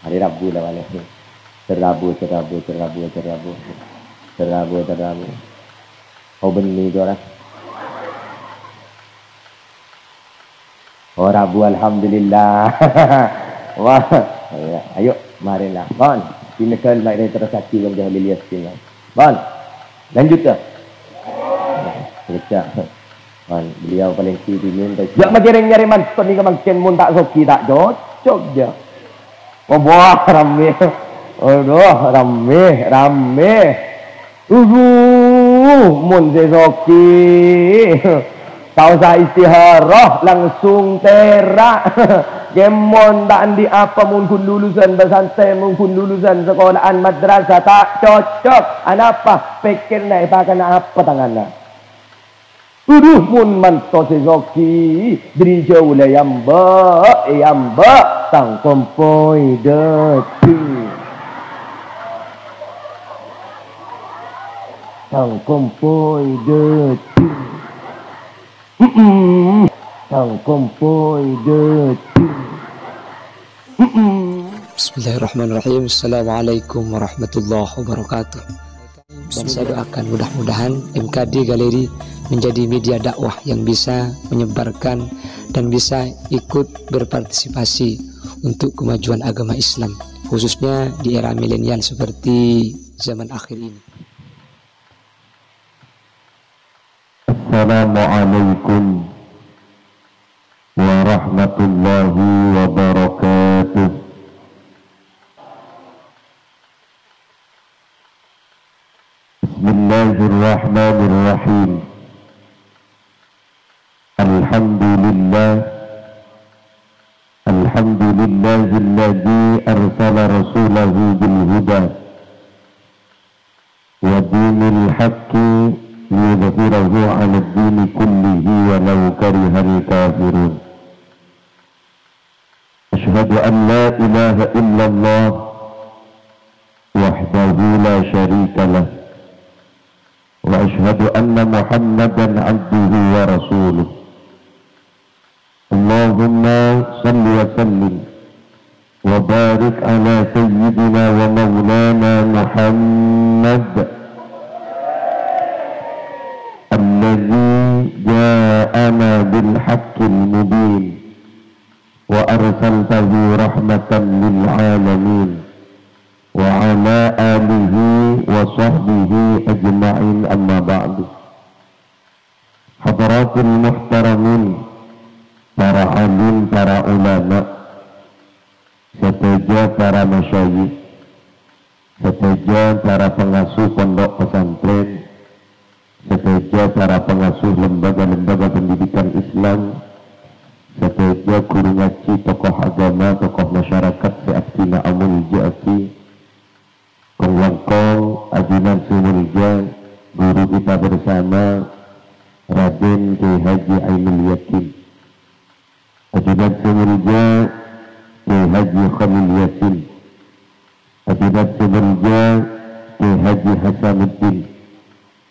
Hari Rabu lah balik. Terabu. Oh benih tu orang. Oh Rabu alhamdulillah. Wah. Ayo marilah. Bon, pinakal mai dari terasaki bang jahil lias sini. Bon. Lanjut ke? Baca. Bon, beliau paling tinggi minta. Jak makiring nyari manton ni kamang ken mun tak soki tak cocok je. Oh buah rame. Aduh rame. Mun sesoki. Tahu saya istiharah langsung terak. Gemon tak di apa mungkin lulusan bersantai mungkin lulusan sekolahan madrasah tak cocok. Apa pikir nak pakai apa tangannya? Mun manto sesoki diri jauh lah yang tang kompoi deti. Tang kompoi deti. Tang kompoi deti. Bismillahirrahmanirrahim. Assalamualaikum warahmatullahi wabarakatuh. Dan saya doakan mudah-mudahan MKD Galeri menjadi media dakwah yang bisa menyebarkan dan bisa ikut berpartisipasi untuk kemajuan agama Islam, khususnya di era milenial seperti zaman akhir ini. Assalamualaikum warahmatullahi wabarakatuh. Bismillahirrahmanirrahim. Alhamdulillahilladzi arsala rasulahu bil huda wa dinil haqqi liyudhhirahu 'ala ad-din kullihi walau karihal kafirun. Asyhadu an la ilaha illallah wahdahu la syarika lah wa asyhadu anna Muhammadan 'abduhu wa rasuluh. Allahumma salli wa sallim wa barik ala sayyidina wa maulana Muhammad alladzi ja'ana bil haqqil mubin wa arsaltahu rahmatan lil alamin wa ala alihi wa sahbihi ajma'in, amma ba'du. Hadaratul muhtaramin, para alim, para ulama, serta para masyayikh, serta para pengasuh pondok pesantren, serta para pengasuh lembaga-lembaga pendidikan Islam, serta guru ngaji, tokoh agama, tokoh masyarakat seabdina amul ja'ati, kongwangkong, ajunan sumulja, guru kita bersama, Raden Kiai Haji Ainul Yakin, ajunan sumulja, Kiai Haji Khalil Yasin, ajunan sumulja, Kiai Haji Hasanuddin,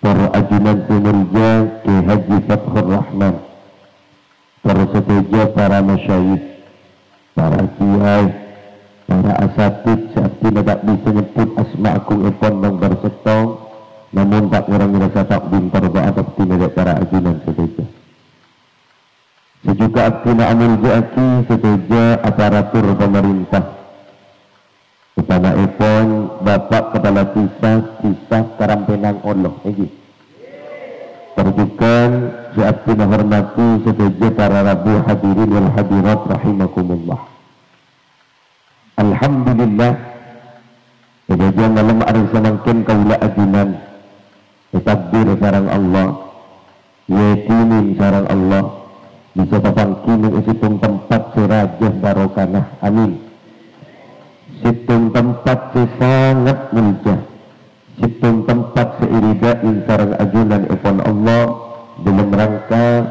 para ajunan sumulja, Kiai Haji Fathur Rahman, para setuja, para masyayikh, para kiai, para asatid, seabdi tidak bisa nyebut asma'akum ipon yang bersetong, namun tak kurang rasa takdim terbaat abdi tidak para ajunan setuja. Sejuga abdina amul ja'aki setuja aparatur pemerintah, utama ipon Bapak Kepala Kisah Karampenang Allah ini. Perjukan seabdi hormati setuja para rabu hadirin wal hadirat rahimakumullah. Alhamdulillah, sebagai malam arisa mungkin kaulah ajunan, takbir sarang Allah, yakinin sarang Allah, bisa papangkinin isitung tempat serajah barokanah, amin. Situng tempat sangat mulia, situng tempat seiridain sarang ajunan ipon Allah dalam rangka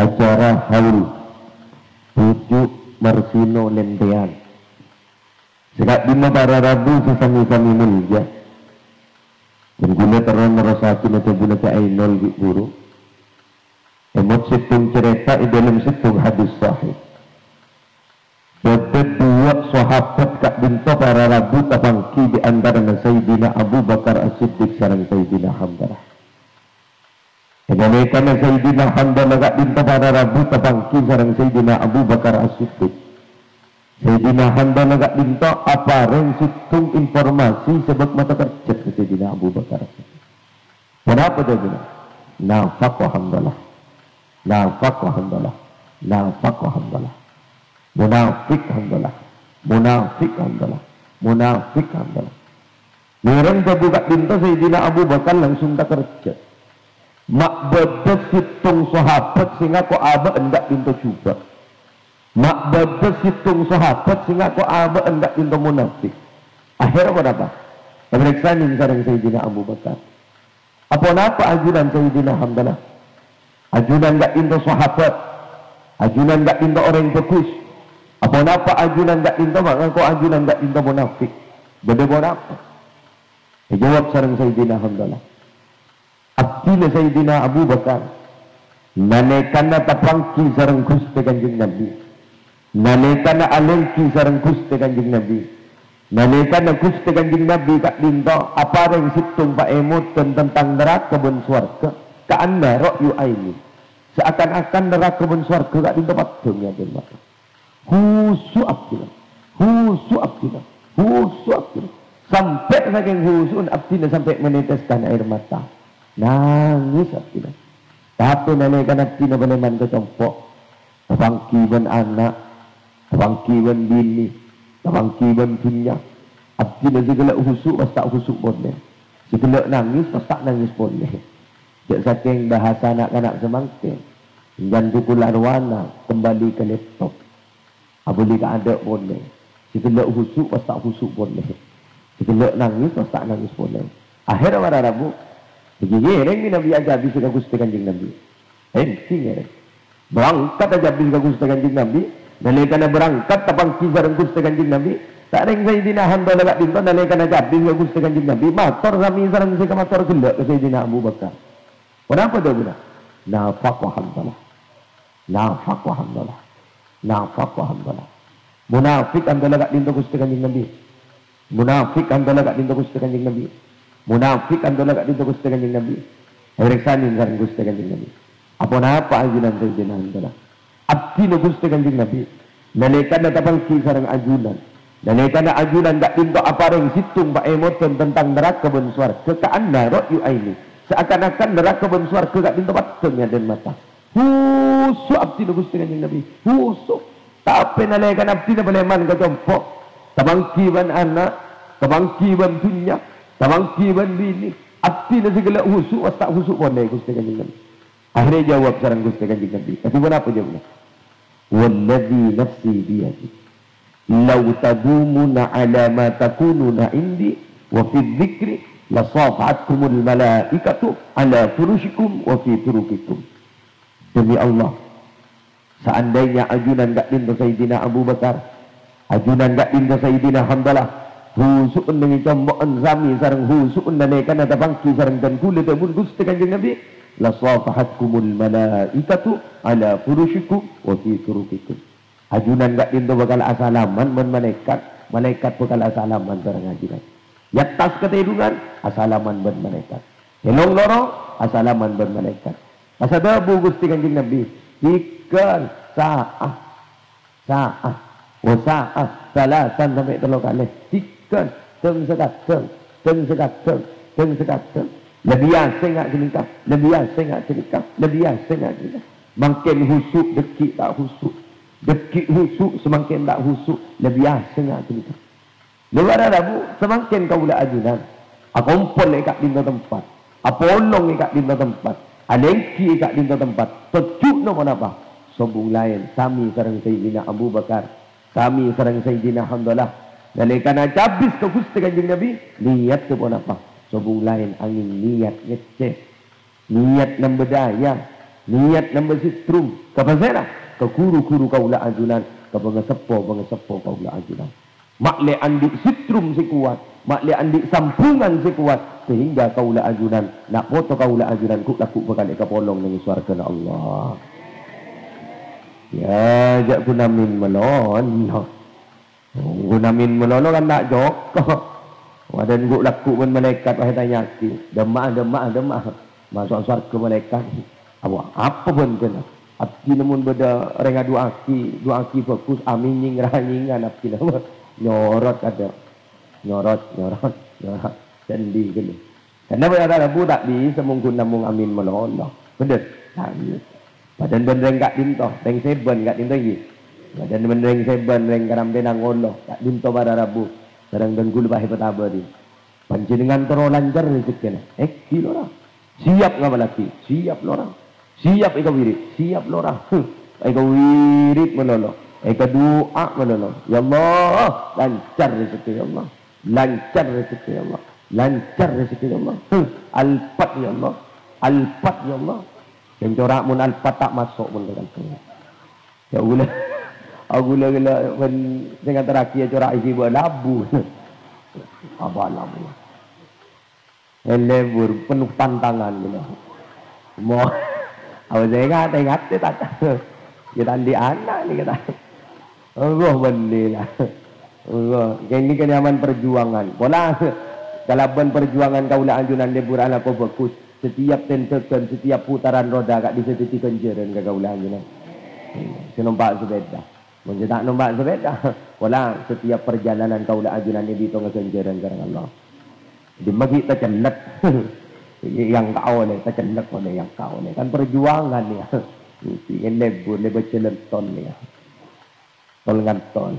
acara haul pucuk Marsino Lendean. Sekat bima para rabu sesami-sami mulia, dan guna terang merasakin atau guna ke ainol di buru emot situng cerita di dalam situng hadis sahih Dua sahabat kak binto para rabu tabangki di antara Sayyidina Abu Bakar As-Siddiq sareng Sayyidina Hamdalah. Karena Sayyidina Hamdalah kak binto para rabu tabangki sareng Sayyidina Abu Bakar As-Siddiq. Sayyidina Hamdalah kak binto apa reng situng informasi sebab mata kerja ke Sayyidina Abu Bakar As-Siddiq. Kenapa dia bilang? Nafaq wa Hamdalah, nafaq wa Hamdalah, nafaq wa Hamdalah. Munafik Hamdalah, munafik Hamdalah, munafik Hamdalah. Mereka terbuka pintu Sayyidina Abu Bakar langsung tak kerja. Mak bedes hitung sahabat sehingga kau aba hendak pintu juga. Mak bedes hitung sahabat sehingga kau aba hendak pintu munafik. Akhirnya apa? Pemeriksaan ini sareng Sayyidina Abu Bakar. Apa ajudan Sayyidina Hamdalah? Ajudan enggak pintu sahabat, ajudan enggak pintu orang bagus. Apa ajudan enggak pintu maka kau ajudan enggak pintu munafik. Beda apa? Jawab sareng Sayyidina Hamdalah. Abdina Sayyidina Abu Bakar nalekana tapangki sareng Gusti Kanjeng Nabi, nalekana alengki sareng Gusti Kanjeng Nabi, nalekana Gusti Kanjeng Nabi kak dinto apa yang situng pak emut tentang neraka ben swarga ka anna ra'yu aini, seakan-akan neraka ben swarga kak dinto patungnya den mata. Husu abdina, husu abdina, husu abdina, sampai saking husun abdina sampai meneteskan air mata. Nangis abdina. Tapi nalaikan abdina baleman ke compok. Tabangkiban anak, tabangkiban bini, tabangkiban dunia. Abdina segala husuk pas tak husuk boleh. Segala nangis pas tak nangis boleh. Jak saking bahasa anak-anak semangkin. Dan pukul arwana kembali ke laptop. Boleh tak ada boleh. Segala husuk pas tak husuk boleh. Segala nangis pas tak nangis boleh. Akhirnya pada Rabu Gigi-giring ni Nabi aja habis ke Gusti Kanjeng Nabi. Giring. Berangkat aja habis ke Gusti Kanjeng Nabi. Nalikana berangkat tapang kisareng Gusti Kanjeng Nabi. Tak ring Sayyidina Hamdalah lak dinto nalikana aja habis ke Gusti Kanjeng Nabi. Motor sami sareng si motor gelak ke Sayyidina Abu Bakar. Kenapa dia bilang? Nafaq wa Hamdalah. Nafaq wa Hamdalah. Nafaq wa Hamdalah. Munafik Hamdalah lak dinto Gusti Kanjeng Nabi. Munafik Hamdalah lak dinto Gusti Kanjeng Nabi. Munafik adalah kat dinto Gusti Kanjeng Nabi. Reksanin sareng Gusti Kanjeng Nabi. Apa ajunan Sayyidina Hamdalah? Abdi no Gusti Kanjeng Nabi. Nalekana tapangki sareng ajunan. Nalekana ajunan dak dinto apa reng situng pak emoton tentang neraka ben swarga ka anna ra'yu aini. Seakan-akan neraka ben swarga dak dinto patungnya den mata. Husu abdi no Gusti Kanjeng Nabi. Husu. Tapi nalekana abdi no baleman ka compok. Tabangki ban anak, tabangki ban dunya. Tabangki ban bini, abdi na segala husuk, was tak husuk boleh Gusti Kanjeng Nabi. Akhirnya jawab sareng Gusti Kanjeng Nabi. Tapi kenapa jawabnya? Walladzi nafsi biyadi, law tadumuna ala ma takununa indi, wa fi dzikri la safatkumul malaikatu ala furushikum wa fi turukikum. Demi Allah, seandainya ajunan gak dinto Sayyidina Abu Bakar, ajunan gak dinto Sayyidina Hamdalah, husuun dengan cambokan sami sareng husuun nalaikan ada bangki sareng dan kulit abun Gusti Kanjeng Nabi la safahatkumul malaikatu ala furushikum wa fi turukikum. Ajunan gak dinto bakal asalaman men malaikat bakal asalaman sareng ajunan. Yatas ketidungan asalaman ben malaikat. Helong loro asalaman ben malaikat. Pasadabu Gusti Kanjeng Nabi ikan sa'ah wa sa'ah salasan sampai 3 kali. Teng sekat. Lebih asing tak cerita. Lebih asing tak cerita. Makin husuk dekik tak husuk. Dekik husuk semakin tak husuk. Lebih asing tak cerita. Luar Rabu semakin kau boleh ajunan. Akumpul kat dinto tempat. Apolong kat dinto tempat. Alengki kat dinto tempat. Tejuk no apa? Sombong lain. Sami sareng Sayyidina Abu Bakar. Sami sareng Sayyidina Hamdalah. Nalekana habis ke Gusti Kanjeng Nabi, niat tu pun apa? Sobung lain angin niat ngeceh, niat nam bedaya, niat nam bersitrum. Kapasena? Ke guru-guru kaulah ajunan, ke pengesepo kaulah ajunan. Makle andik sitrum si kuat, makle andik sampungan si kuat, sehingga kaulah ajunan, nak foto kaulah ajunan, kuk laku bekal eka polong dengan suarga Allah. Ya, jak kunamin melon. Gunamin melolo kan tak jokok. Wadan guk laku pun malaikat wahai tanya ki. Demah. Masuk surga malaikat. Apa pun kena. Abdi namun beda orang dua aki fokus amin nying rangingan abdi nama. Nyorot ada. Nyorot. Sendi kena. Karena pada Rabu tak bisa mungkin namung amin melolo. Bener. Badan benreng kat dinto. Reng seben kat dinto lagi. Badan benreng seben reng karam benang ngolo. Kat dinto pada Rabu. Sarang dan gulu bahi petaba di. Panjenengan terlalu lancar rezeki. Kilo orang. Siap ngapa lagi? Siap lorang. Siap ika wirid. Siap lorang. Ika wirid melolo. Ika doa melolo. Ya Allah, lancar rezeki ya Allah. Lancar rezeki ya Allah. Lancar rezeki ya Allah. Alfat ya Allah. Alfat ya Allah. Yang corak mun alfat tak masuk pun dengan tu. Ya Allah. Aku gula dengan terakhir corak isi buat labu. Apa labu? Lebur penuh tantangan gula. Mau awak saya ingat tak? Kita di anak ni kata. Allah belilah. Allah. Ini kenyaman perjuangan. Pola dalam perjuangan kaulah anjuran lebur ala ko fokus. Setiap tentekan, setiap putaran roda kat di setiap kenjeran ke kaulah anjuran. Senompak sepeda. Mungkin tak nombak sepeda. Wala setiap perjalanan kau lah ajunan ini itu ngekenjaran karena Allah. Jadi bagi kita cendet. Yang kau ni, kita cendet oleh yang kau ni. Kan perjuangan ni. Ini lebur, lebur celenton ni. Tol ngantol.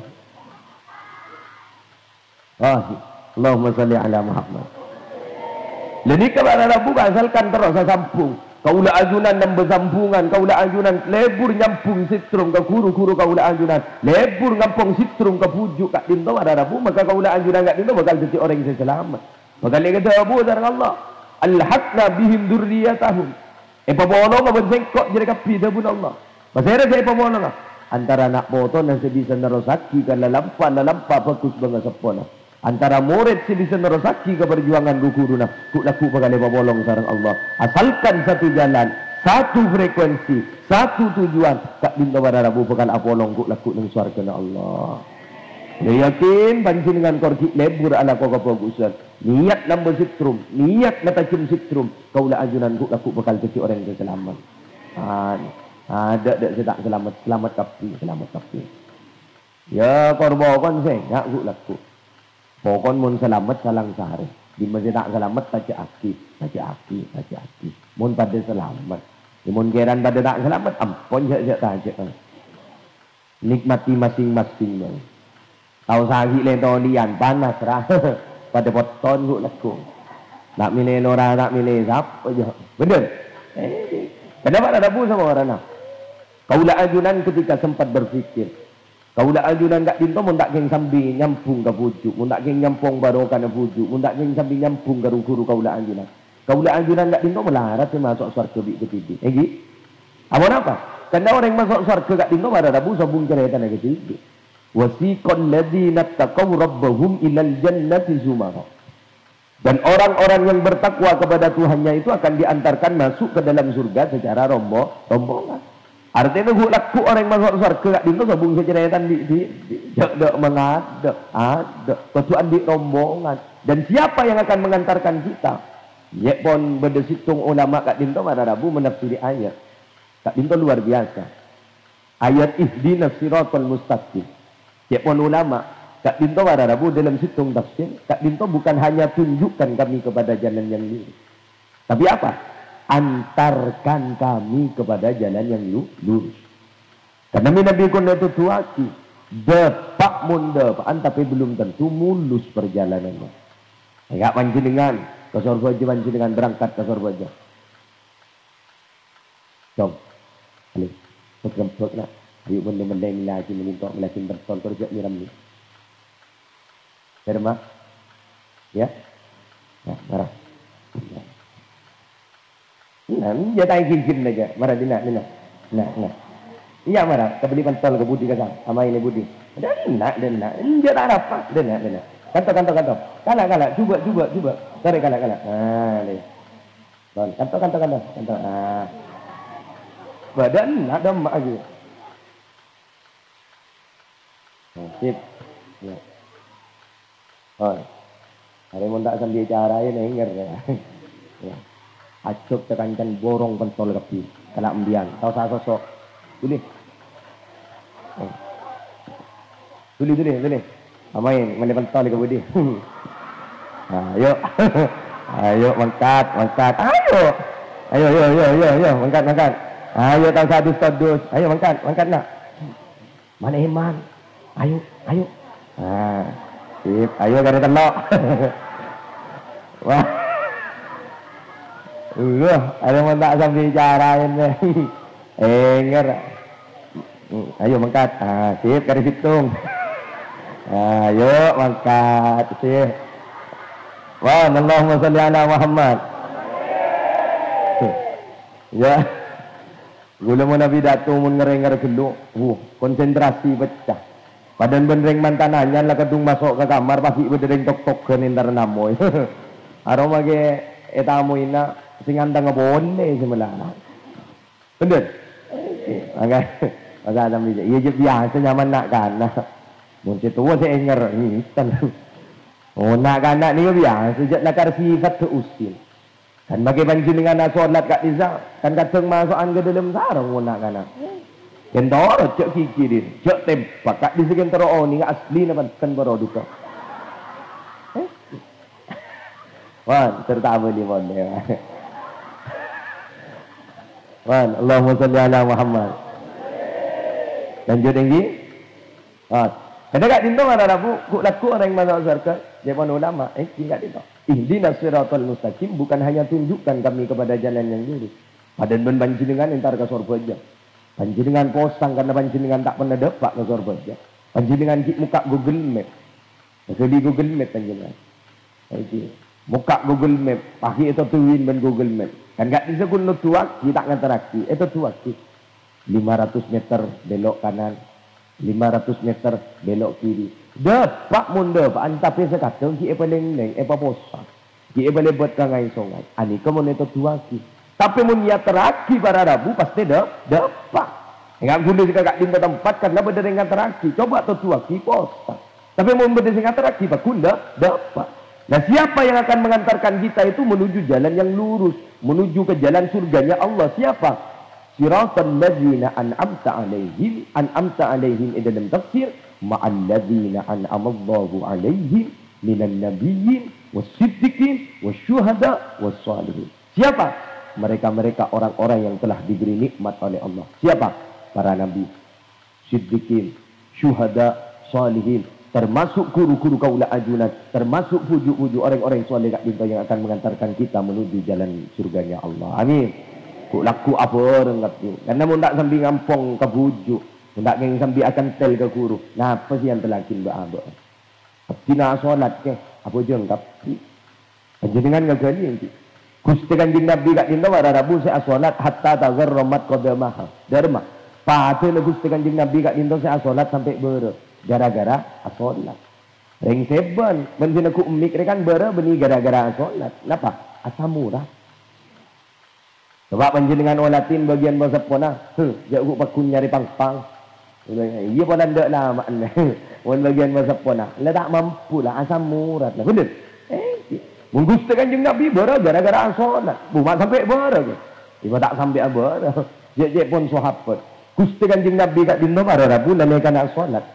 Allahumma salli ala Muhammad. Jadi kepada Rabu asalkan terus sambung. Kaulah ajunan dan bersambungan, kaulah ajunan lebur nyampung sitrum ke guru-guru kaulah ajunan, lebur ngampung sitrum ke pujuk kat dinto ada Rabu, maka kaulah ajunan kat dinto bakal jadi orang yang selamat. Bakal dia kata Abu sareng Allah, alhaqna bihim dzurriyyatahum. Pabolong apa sengkok jadi kapi dabun Allah. Pasal saya pabolong antara anak boton yang sebisa nerosaki kalau lampa fokus banget sepona. Antara murid si bisa nerosaki ke perjuangan guru nah ku laku bakal bolong sareng Allah. Asalkan satu jalan, satu frekuensi, satu tujuan, tak dinto pada Rabu bakal apolong ku laku nang swarga Allah. Dia yakin panjenengan korki lebur ala kau kebagusan. Niat nambah sitrum, niat natacim sitrum, kaulah ajunan ku laku bakal jadi orang yang selamat. Ada sedak selamat kapi. Ya korban saya ngak ku laku. Pokon mun selamat salang sehari. Di masjid tak selamat taja aki. Mun pada selamat. Di mun geran pada tak selamat ampun jak taja. Nikmati masing-masing. Tahu sagi lentolian panas rah. Pada poton guk laku. Nak milih lora, nak milih siapa je. Benar. Kenapa ada Rabu sama orang nak? Kaulah ajunan ketika sempat berfikir. Kaulah ajunan kat dinto mun tak geng sambil nyampung ke pujuk, mun tak geng nyampung barokah ke pujuk, mun tak geng sambil nyampung ke guru kaulah ajunan. Kaulah ajunan kat dinto melarat masuk surga bi ketiga. Egi. Apa? Karena orang yang masuk surga kat dinto pada Rabu sambung cerita lagi ketiga. Wasiqal ladzina taqaw rabbahum ilal jannati zumara. Dan orang-orang yang bertakwa kepada Tuhannya itu akan diantarkan masuk ke dalam surga secara rombongan. Artinya gua laku orang yang masuk surga kat dinto sabung seceraitan di mengadap ada ketuaan di rombongan. Dan siapa yang akan mengantarkan kita? Ya pun berdesitung ulama kat dinto pada Rabu menafsiri ayat. Kat dinto luar biasa. Ayat ihdinas siratal mustaqim. Ya pun ulama kat dinto pada Rabu dalam situng tafsir. Kat dinto bukan hanya tunjukkan kami kepada jalan yang lurus. Tapi apa? Antarkan kami kepada jalan yang lurus. Karena Nabi kun itu tuaki depak mundepan tapi belum tentu mulus perjalanannya. Enggak panjenengan ke surga aja panjenengan berangkat ke surga aja. Jom. Ayo. Berkempuk nak. Ayo benda-benda lagi meminta melakin berton kerja miram ni. Terima. Ya. Nah, marah. Nah, dia tak ingin aja. Marah dina. Nah. Iya marah. Kebeli pentol ke budi kasang. Sama ini budi. Dan nak. Dia tak apa. Dena. Kantor. Kala. Cuba. Tarik kala. Nah, ni. Don. Kantor. Badan nak demak lagi. Sip. Ya. Oh. Hari mun tak sambil carain enger ya. Ya. Acuk tekankan borong pentol kepi. Kena embian. Tahu saya sosok. Boleh. Boleh. Amain mana pentol ke budi. Ayo. Ayo mangkat. Ayo mangkat. Ayo tahu sadus. Ayo mangkat nak. Mana iman? Ayo. Sip, ayo gara telok. Wah. Ada yang tak sambil carain deh. Enger. Ayo mangkat. Sip, garis hitung. Ayo mangkat. Sip. Wah, Allahumma sholli ala Muhammad. Ya. Gula mau Nabi datu mun ngerenger gelu. Konsentrasi pecah. Padan benreng mantananya lah kedung masuk ke kamar pagi bedereng tok ke nindar namoy. Aroma ge etamu ina sing antang boleh sebelah. Bener. Agak ada bija. Iya biasa nyaman nak kana. Mun tua saya enger ni tan. Oh nak kana ni biasa sejak nakar sifat seusil. Kan bagi panjenengan solat kat diza kan kadang masukan ke dalam sarang mun nak kana. Kendor cek kikirin, cek tempat kak di sekian tero ni asli nama kan baru duka. Wan tertawa ni boleh. Wan Allahumma sholli ala Muhammad. Lanjut lagi. Kadang kat dinto ada rabu ku laku orang masuk surga. Dia pun ulama. Tinggal dinto. Ihdinas siratal mustaqim bukan hanya tunjukkan kami kepada jalan yang lurus. Padan ben panjenengan entar ke surga aja. Panjenengan posang karena panjenengan tak pernah dapat ke surga aja. Panjenengan muka Google Map. Di Google Map panjenengan. Muka Google Map. Pagi itu tuin ben Google Map. Kan gak bisa kun tuak, kita ngantaraki. Itu tuak. 500 meter belok kanan. 500 meter belok kiri. Dapat munda pak tapi sekadang ki paling neng posang. Ki boleh buat kangai songai. Ani kamu itu tuaki. Tapi mun ya teraki para rabu pasti dapat. Enggak guna juga kat di tempat karena berdering teraki. Coba tuaki posang. Tapi mun berdering teraki pak kunda dapat. Nah siapa yang akan mengantarkan kita itu menuju jalan yang lurus, menuju ke jalan surganya Allah? Siapa? Siratal ladzina an'amta alaihim dalam tafsir ma'al ladzina an'amallahu alaihim minan nabiyyin was-siddiqin wasyuhada was-shalihin. Siapa? Mereka-mereka orang-orang yang telah diberi nikmat oleh Allah. Siapa? Para nabi, siddiqin, syuhada, shalihin, termasuk guru-guru kaula ajunan, termasuk puju-puju orang-orang soleh kat dinto yang akan mengantarkan kita menuju jalan surganya Allah. Amin. Ku laku apa orang kata. Karena mun tak sambil ngampong ke bujuk, tak ngeng sambil akan tel ke guru. Nah, apa sih yang telakin ba-aba? Tina solat ke? Apa je engkap? Panjenengan ngakali nanti. Gusti Kanjeng Nabi kat dinto pada Rabu saya solat hatta tagharramat qadamaha. Dharma. Patut Gusti Kanjeng Nabi kat dinto saya solat sampai bere. Gara-gara solat. Ring seban, bensin aku umik rekan bere beni gara-gara solat. Kenapa? Asam murah. Sebab panjenengan olatin bagian bahasa pona. Jak aku pakun nyari pang-pang. Iya pun ndak lah makna. Wan bagian bahasa pona. Lah tak mampu lah asam murah lah. Bener? Menggusti Kanjeng Nabi bara gara-gara solat. Bukan sampai bara ke. Iba tak sampai bara. Jek pun sahabat. Gusti Kanjeng Nabi kat dinto pada Rabu dan kana solat.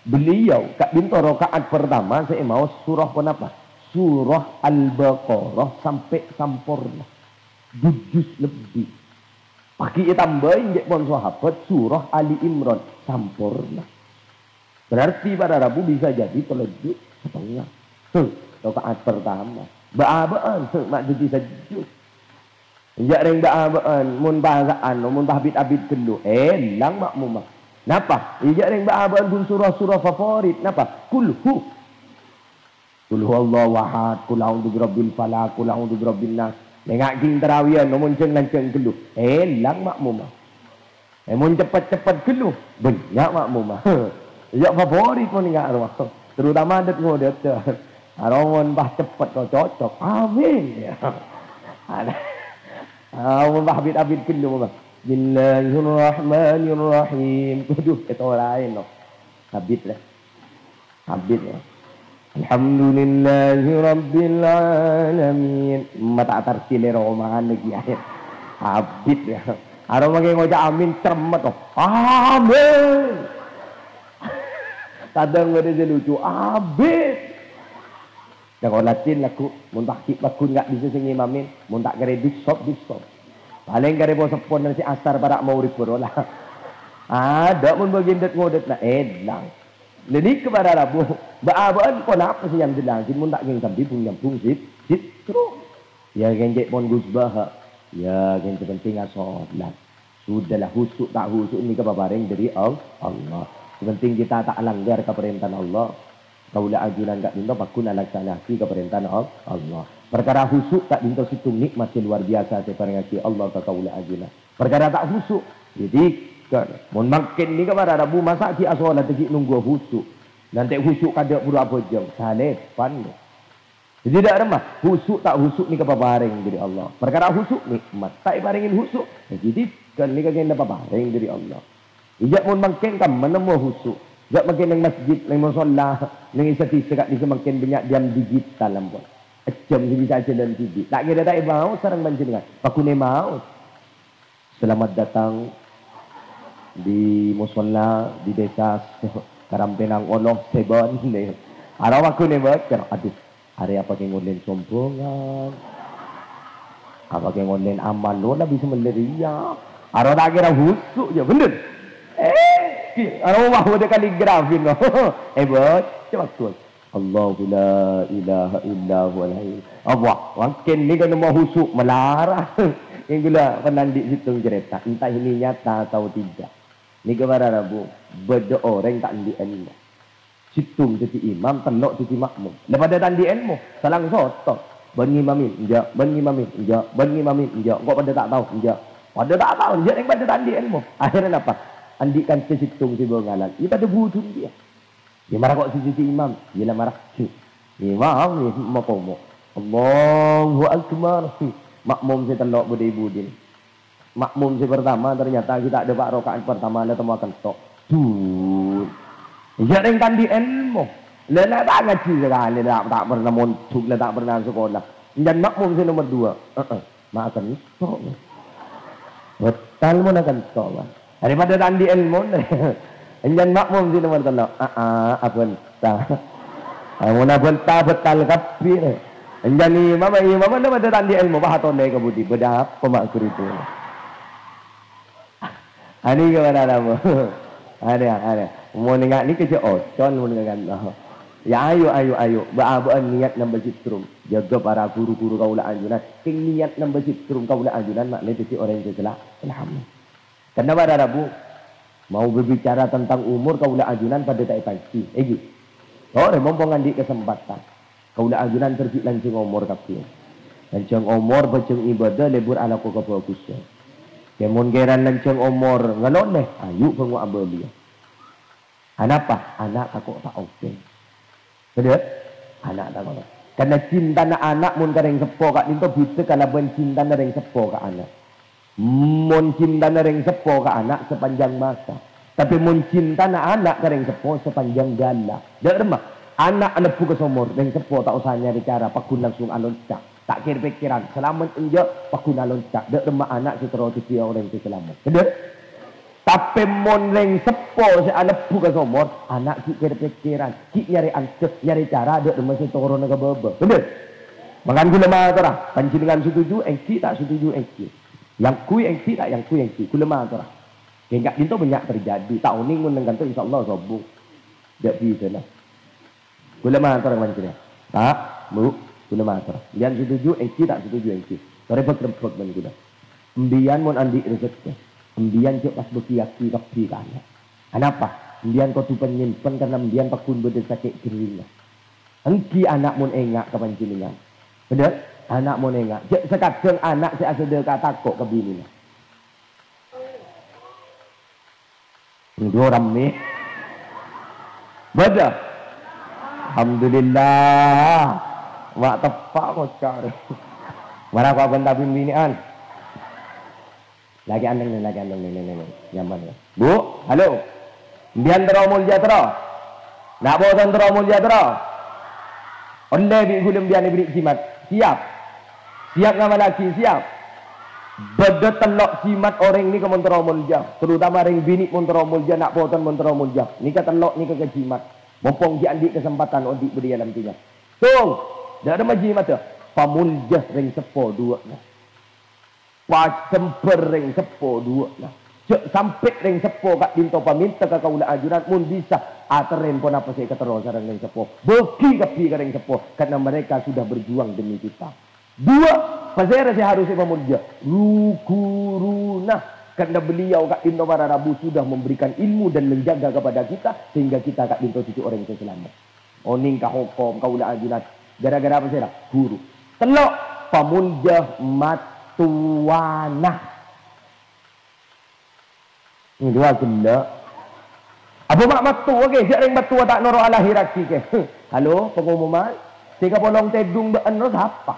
Beliau kat dinto rakaat pertama saya mau surah pun apa? Surah Al-Baqarah sampai sampurna. 7 lebih. Pagi tambahin jek pun sahabat surah Ali Imran sampurna. Berarti pada Rabu bisa jadi telejut setengah. Rakaat pertama. Baabaan mak jadi sejuk. Jak ring baabaan mun bahasaan mun tahbid-abid kelu. Lang makmumah. Napa? Jak ring baabaan pun surah-surah favorit. Napa? Kulhu Allahu ahad, kul a'udzu birabbil falaq, kul a'udzu birabbin nas. Nengak king terawian mun ceng lanceng kelu. Lang makmumah. Mun cepat-cepat kelu. Banyak makmumah. Jak favorit pun enggak arwah. Terutama adat ngodet. Aron bah cepat kau cocok. Amin. Amun bah abid kelu bah. Bismillahirrahmanirrahim. Aduh, itu lain loh. Habis lah. Habis ya. Alhamdulillahi Rabbil Alamin. Mata tartile romangan lagi akhir. Habis ya. Arang lagi ngocak amin cermet oh. Amin. Kadang ada je lucu. Habis. Dan kalau Latin laku, muntak hip laku nggak bisa sing imamin, muntak kare disop. Paling kare bos sepon nasi asar barak mau ripurola. Ada pun bagian det ngodet na edlang. Jadi kepada Rabu, baabaan pun apa sih yang jelang? Jadi muntak geng sambil punyambung sit terus. Ya genjek pon gusbah. Ya genjek penting asolat. Sudahlah husuk tak husuk ini kebabareng dari Allah. Penting kita tak langgar keperintah Allah. Kaula ajunan gak dinto pakun laksanakan keperintah Allah. Perkara husuk tak dinto situ nikmat luar biasa seperti Allah ke kaula ajunan. Perkara tak husuk, jadi kan mun makin ni kepada Rabu masa ki asolat ki nunggu husuk. Nanti husuk kada berapa jam. Salepan. Jadi tidak remah. Husuk tak husuk ni kebabareng dari Allah. Perkara husuk nikmat. Tak barengin husuk. Jadi kan ni kagak babareng dari Allah. Ijak mun makin kan menemu husuk. Jak makin nang masjid, nang musalla, nang isati sekat di semakin banyak diam digital lampun. Jam bisa jalan TV. Tak kira tak mau sareng panjenengan. Pakune mau. Selamat datang di musalla di desa Karampenang Oloh Sebon. Ara wakune baca aduh, hari apa ke ngolen sombongan. Apa ke ngolen aman lo bisa meleria. Ara tak kira husuk je bener. Orang rumah ada kaligrafi no. Hebat, cepat tuan. Allahu la ilaha illa huwal Allah. Makin ni kan mau husuk melarang. Yang gula penandik situ cerita. Entah ini nyata atau tidak. Ni kepada Rabu. Beda orang tak di ilmu. Situ jadi imam, telok jadi makmum. Lepas ada tandi ilmu, salang soto. Ben imamin, enjak. Ben imamin, enjak. Ben imamin, enjak. Kok pada tak tahu, enjak. Pada tak tahu, enjak yang pada tandi ilmu. Akhirnya apa? Andikan kesitung si bengalan. Ia pada budun dia. Dia marah kok si imam. Dia lah marah. Imam ni makomo. Allahu Akbar. Makmum si telok bude budin. Makmum si pertama ternyata kita ada pak rokaat pertama ada temu akan tok. Duh. Ia ringkan di ilmu. Lelah tak ngaji sekali. Tak pernah montuk. Tak pernah sekolah. Dan makmum si nomor 2. Makan tok. Betal mo na kan tok. Daripada tandi ilmu enjan makmum si nomor telok apa entah muna benta betal kapi enjan imam daripada tandi ilmu bah tole ke budi bedap pemakkur itu ani ke mana nama ada mau nengak ni kerja ocon mau nengak ya ayo beabaan niat nambah citrum jaga para guru-guru kaula anjunan ting niat nambah citrum kaula anjunan maknanya jadi orang yang jelas alhamdulillah. Karena pada Rabu mau berbicara tentang umur kaula ajunan pada tak pasti. Oh, mumpung andi kesempatan. Kaula ajunan terjik lancung umur kapil. Lancung umur bacung ibadah lebur ala ko kebagusan. Kemun geran lancung umur ngalon deh. Ayu pengu abeli. Anak apa? Anak aku tak oke. Betul? Anak tak apa. Karena cinta anak mun kareng sepo kak ninto bisa kalau ben cinta kareng sepo kak anak. Mun cinta nareng sepo ke anak sepanjang masa. Tapi mun cinta anak kareng sepo sepanjang gala. Dak remah. Anak buka somor reng sepo tak usah nyari cara pakun langsung alonca. Tak kira pikiran. Selamat enjak pakun alonca. Dak remah anak setero tiga orang itu selamat. Betul? Tapi mun reng sepo si anak buka somor, anak kira pikiran, nyari ansep, nyari cara dak remah setero naga bebe. Betul? Makan gula mah tora. Pancingan setuju, engki tak setuju engki. Yang kui yang tidak, yang kui yang ki. Kulemah tu lah. Enggak itu banyak terjadi. Tahun ini menenggan tu insyaAllah sobuk. Tak bisa lah. Kulemah tu orang macam ni. Tak, bu. Kulemah tu lah. Yang setuju, yang ki tak setuju yang ki. Repot-repot man kuda. Embian mun andi rezeki. Embian cik pas berkiaki kapi ke anak. Kenapa? Embian kau tu penyimpan karena embian pakun berdesakit kering. Engki anak mun engak ke pancingan. Betul? Anak mau nengak. Sekadang anak saya sudah kata kok ke bini. Ini dua orang ni. Betul. Alhamdulillah. Mak tepak kau cari. Mana kau benda binian? Lagi andeng ni. Nyaman ya. Bu, halo. Bian terau mulia terau. Nak bawa tentera mulia tera. Oleh bi gulum biar beri jimat. Siap. Siap ngamal lagi, siap. Beda telok jimat orang ni ke mentera mulia. Terutama orang bini mentera mulia nak bawa mentera mulia. Ni ke telok ni ke jimat. Mumpung dia andik kesempatan untuk beri dalam tiga. Tung. Dah ada maji mata. Pamulja ring sepo dua lah. Pacemper ring sepo dua lah. Cek sampai ring sepo kat binto paminta ke kaula ajuran mun bisa ateren pun apa saya ketero sareng ring sepo. Beki kepi ke ring sepo karena mereka sudah berjuang demi kita. Dua, pasal saya harus pamulja. Rukuruna karena beliau kat binto para rabu sudah memberikan ilmu dan menjaga kepada kita sehingga kita kat binto cucu orang yang selamat. Oning ka hukum kaula ajuran gara-gara apa saya guru. Telok pamulja matuana. Ini dua gila. Apa mak matu okey, siap ring matu tak noro ala hierarki ke. Halo, pengumuman. Tiga bolong tedung bean no siapa?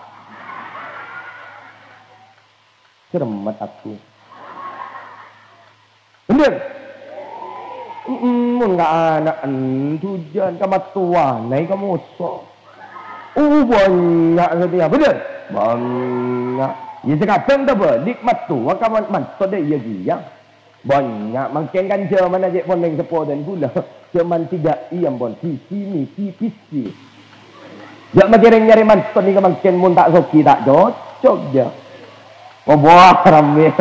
Cermat aku. Bener? Enggak anak tujuan kamu tua, naik kamu so. Banyak setia, bener? Banyak. Ya sekarang dah balik matu, kamu matu deh ya dia. Banyak makin kan Jerman aja pun yang sepo dan gula. Jerman tidak iam pun sisi ni sisi. Jak makin nyari mantan ni makin mun tak soki tak cocok je. Oh wah rame.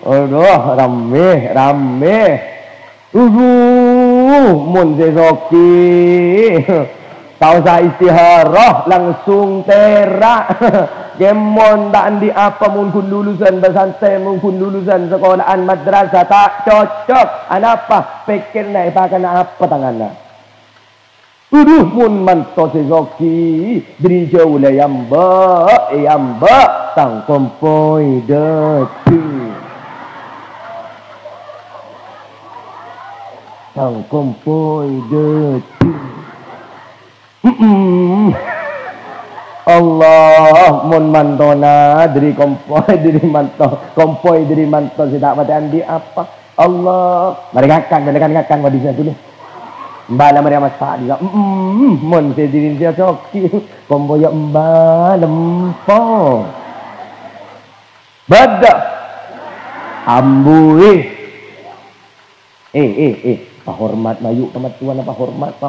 Aduh rame. Mun sesoki. Tahu saya istiharah langsung terak. Gemon tak andi apa mungkin lulusan pesantren, mungkin lulusan sekolahan madrasah tak cocok. Apa? Pikir naik pakai apa tangannya? Mun manto sesoki diri jauh le yamba tang kompoi deti. Tang kompoi deti. Allah mun mantona diri kompoi diri manto tidak mati andi apa Allah mari ngakang mau di sana dulu mbala mari masak dia mun saya diri dia coki kompoi ya mbala lempo bada ambui pahormat mayu pematuan apa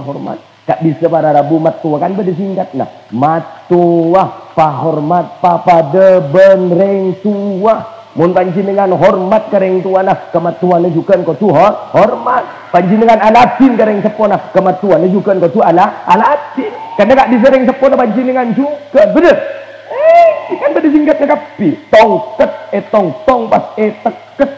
hormat tak bisa para rabu matua kan berdisingkat lah. Matua pahormat papada benreng tua. Mun panjenengan hormat kereng tua nah kematuan juga kau tu hormat. Panjenengan alatin kereng sepona kematuan juga kau tu alatin. Karena tak disereng sepona panjenengan juga bener. Kan berdisingkat kapi. Tongket tong pas teket.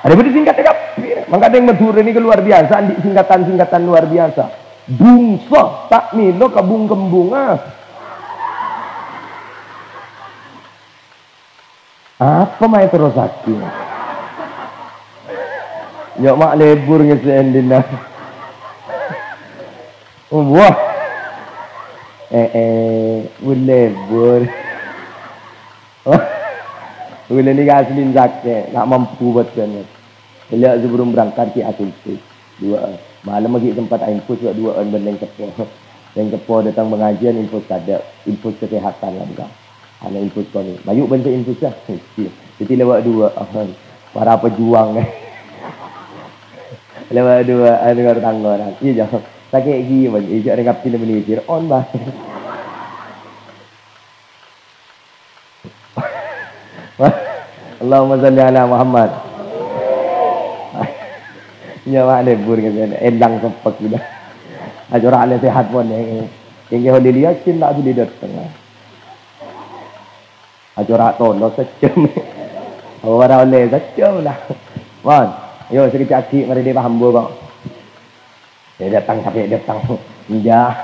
Ada berdisingkat kapi. Maka ada yang Madura ini luar biasa. Andi singkatan luar biasa. Bungsa tak milo kabung kembunga. Apa mai terus aki? Yo mak lebur ngesendina. Wah. Lebur. Boleh ni aslin zaknya, nak mampu buat kan. Lihat sebelum berangkat ki aku itu. Dua malam lagi tempat info juga dua benda yang kepo datang mengajian info kada info kesehatan lah bukan hanya info kau ni banyak bentuk info lah jadi lewat dua para pejuang lewat dua dengar tangga orang iya jangan sakit gigi banyak ijak dengan pilih menisir on bah Allahumma salli ala Muhammad. Nyawa lebur kan endang sempak sudah. Ajora ale sehat pun yang holi lihat cinta tu di datang. Ajora tono secem. Orang oleh secem lah. Wan, yo sedikit aki mari dia paham kok. Dia datang sampai datang. Ya.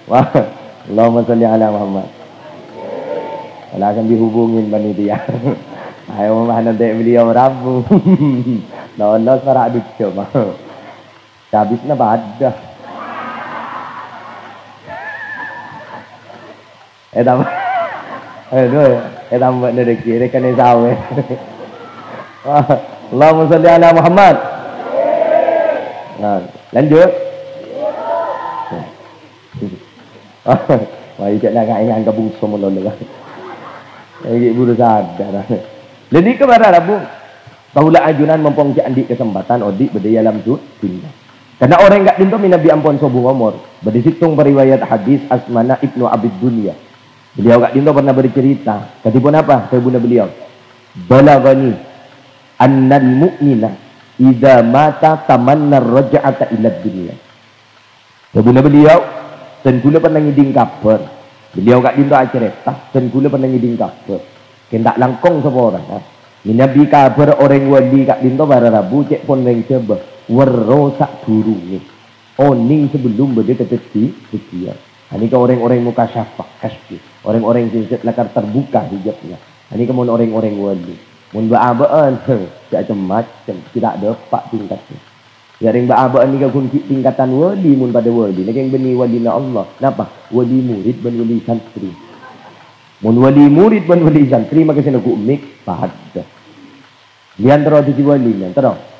Wah, Allahumma salli ala Muhammad. Kalau akan dihubungin panitia. Ayo mana dek beliau Rabu. Lolos para aduk coba. Habisnya badah. Tambah dari kiri kan sawe. Allahumma sholli ala Muhammad. Nah, lanjut. Wah, ijak nak ingat gabung semua lalu. Lagi buru sadar. Jadi kepada Rabu, paulah ajunan mempongki andi kesempatan odik berdaya dalam tu tinggal. Karena orang enggak dinto minabi ampon sobung umur. Berdisitung periwayat hadis Asmana Ibnu Abid Dunya. Beliau enggak dinto pernah bercerita. Katipun apa? Kebuna beliau. Balagani annal mu'mina idza mata tamanna raja'ata ila dunya. Kebuna beliau dan gula pernah ngiding kabar. Beliau enggak dinto cerita dan gula pernah ngiding kabar. Kendak langkong sapa orang. Minabi kabar orang wali enggak dinto bara Rabu cek pon reng coba. Warosak durunge oning sebelum berde keteti sekian. Ini ke orang-orang muka syafaq kasbi, orang-orang yang lakar terbuka hijabnya. Ini ke orang-orang wali mun baabaan macam-macam tidak ada pak tingkatnya. Ya ring baabaan ni ke kunci tingkatan wali mun pada wali ni yang beni wali na Allah. Kenapa? Wali murid dan wali santri. Mun wali murid dan wali santri maka sina ku mik pada. Lian terus di wali ni terus.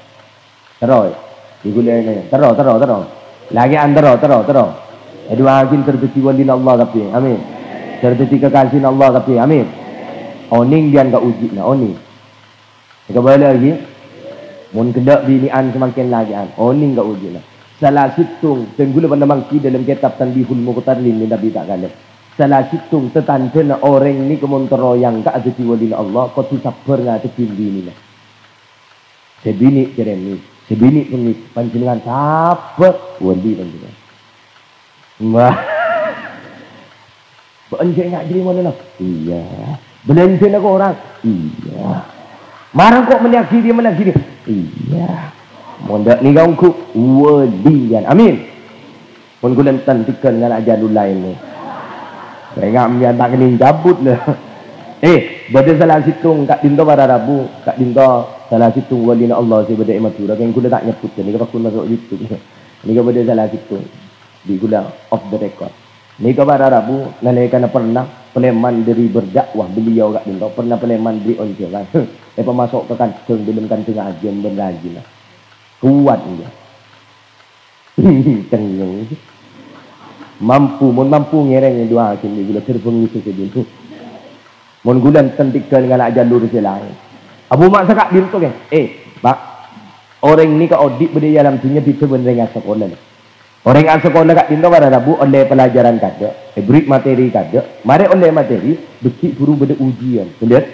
Terus, digulai terus. Lagi antara terus. Dua akin tertuju wali Allah tapi, amin. Tertuju kekasih Allah tapi, amin. Oning dia enggak uji na oning. Kembali lagi, mun kedak binian semakin lagi an. Oning enggak uji na. Salah situng tenggula pada mangki dalam kitab Tanbihul Muqtarrin ni Nabi tak kala. Salah situng tetanda orang ni kemun teroyang enggak ada wali Allah, kau tu sabar enggak tebini ni. Sebini jeremi. Sebini pun panjenengan sabar wali panjenengan. Wah. Berenjek nak jadi mana nak? Iya. Belanja nak orang? Iya. Marah kok menakiri? Iya. Mondak ni kau ku wali kan. Amin. Pun kulen tantikan dengan ajalul lain ni. Saya ingat mian tak kena cabut lah. Bada salah situng kat dinto pada Rabu, kat dinto salah situng wali Allah si bada imatura kan gula tak nyebut ni kalau pun masuk YouTube ni kalau bada salah situng di gula off the record ni kalau pada Rabu nalaikan pernah peleman dari berdakwah beliau kat dinto pernah peleman dari onjelan masuk ke kancing belum kancing ajem dan rajin lah kuat dia cengung mampu ngereng dua hakim di gula terbang itu sebelum mun gulan tentikan dengan jalur selain. Abu mak sakak bintu kan? Pak. Orang ni ke audit berdaya dalam dunia bisa dengan sekolah. Orang yang sekolah kat bintu pada Rabu oleh pelajaran kada, beri materi kada. Mari oleh materi, beki guru beda ujian. Lihat.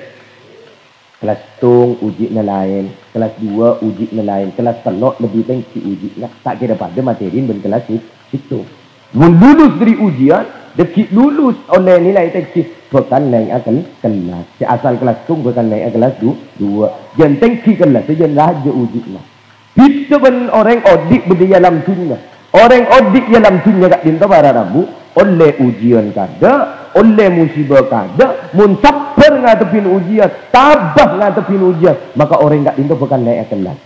Kelas tung uji lain, kelas 2 uji lain, kelas 3 lebih tinggi uji. Tak kira pada materi dan kelas itu. Mun lulus dari ujian, deki lulus oleh nilai tinggi. Bukan naik kelas kelas. Si asal kelas tung bukan naik kelas 2. Jangan tinggi kelas, jangan raja uji lah. Itu pun orang audit berdaya dalam dunia. Orang audit dalam dunia kat dinto pada Rabu oleh ujian kada, oleh musibah kada, mun sabar ngadepin ujian, tabah ngadepin ujian, maka orang kat dinto bukan naik kelas.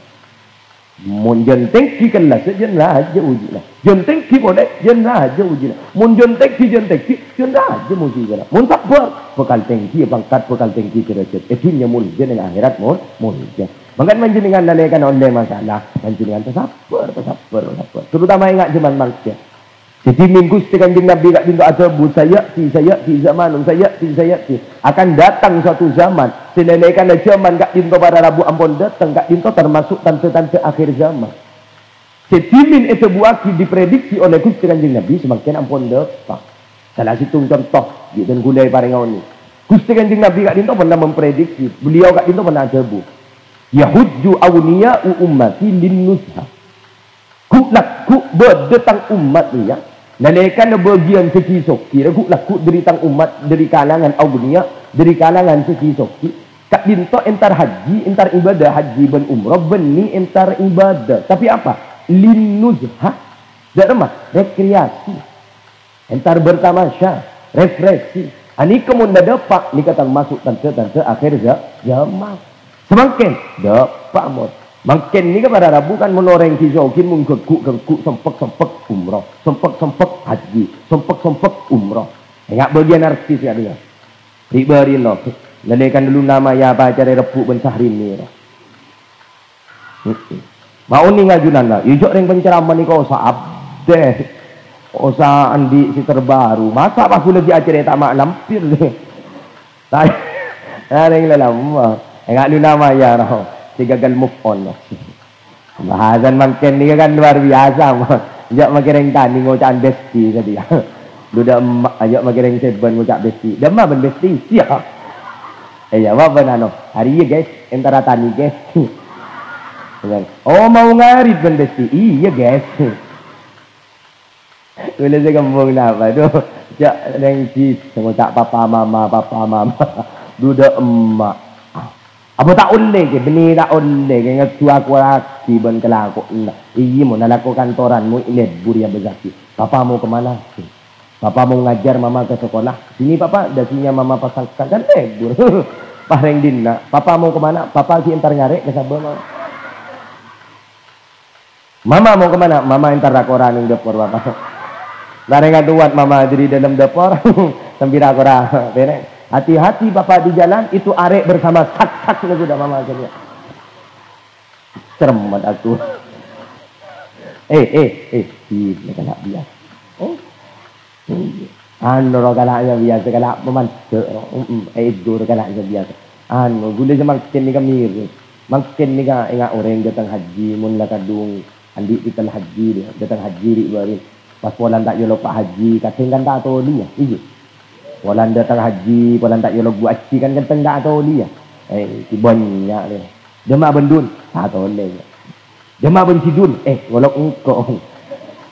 Mun jen tinggi kelas jen raja uji lah. Jen tinggi boleh jen raja uji lah. Mun jen tinggi jen raja musibah lah. Mun sabar bekal tinggi pangkat bekal tinggi derajat. Dunia mun jen dengan akhirat mun jen. Maka menjenengan nalaikan oleh masalah, menjenengan sabar. Terutama ingat zaman manusia. Jadi minggu setelah kanjeng Nabi kat pintu ajabu saya zaman saya akan datang suatu zaman selelaikan zaman kat pintu pada Rabu ampun datang kat pintu termasuk tante-tante akhir zaman. Setimin itu buaki diprediksi oleh Gusti kanjeng Nabi semakin ampun datang. Salah satu contoh dan gulai parengau ni. Gusti kanjeng Nabi kat pintu pernah memprediksi, beliau kat pintu pernah ajabu. Yahujju awliya'u ummati linnusha. Ku berdatang umat ni ya. Nalaikan bagian seki soki. Ku deritang umat dari kalangan awliya, dari kalangan seki soki. Kat dinto entar haji, entar ibadah haji ben umrah, beni entar ibadah. Tapi apa? Linnusha. Darma rekreasi. Entar bertamasya, refleksi. Ani kemudian dapat ni kata masuk tante-tante akhir zaman. Semakin dapat mod. Makin ni kepada Rabu kan menoreng kisokin mun kekuk sempek umrah, sempek haji, sempek umrah. Enggak bagian artis ya dia. Ribari lo. Lelekan dulu nama ya apa cara repuk ben sahrin ni. Mau ni ngajunan lah. Ijok ring penceramah ni kau saab deh. Usah andi si terbaru. Masa aku lagi acara tak mak lampir ni. Tak ada yang lama. Enggak lu nama ya roh. Si gagal move on. Bahasan makin ni kan luar biasa. Jak makin reng tani ngocak besti tadi. Duda emak ajak makin reng seben ngocak besti. Dema ben besti siap. Ya apa nano. Hari ya guys, antara tani guys. Oh mau ngarit ben besti. Iya guys. Bila saya kembung apa tu? Jak rengsi semua tak papa mama. Duda emak. Apa tak oleh ke? Benih tak oleh ke? Ngetu aku laki ben kelakuk. Iya mau nalaku kantoranmu ini buria bezaki. Papa mau kemana? Papa mau ngajar mama ke sekolah. Sini papa, dah sini mama pasangkan kan lebur. Pareng dina. Papa mau kemana? Papa si entar ngarek ke sabah mama. Mama mau kemana? Mama entar rakoran yang dapur papa. Larengan tuat mama jadi dalam dapur sambil rakora. Hati-hati bapak di jalan itu arek bersama sak-sak lagu dah mama kata. Serem mat aku. Ini kalak biasa. Anu ro kalaknya biasa kalak pemandu. Itu kalaknya biasa. Anu gule semakin ni kami makin ni ingat orang datang haji mun la kadung andi kita haji dia datang haji di barin. Pas polan tak yolok pak haji, kateng kan tak tahu dia. Iya. Polan datang haji, polan tak yolok bu haji kan kateng tak tahu dia. Si banyak dia. Demak bendun, tak tahu dia. Demak bencidun, golok engkau.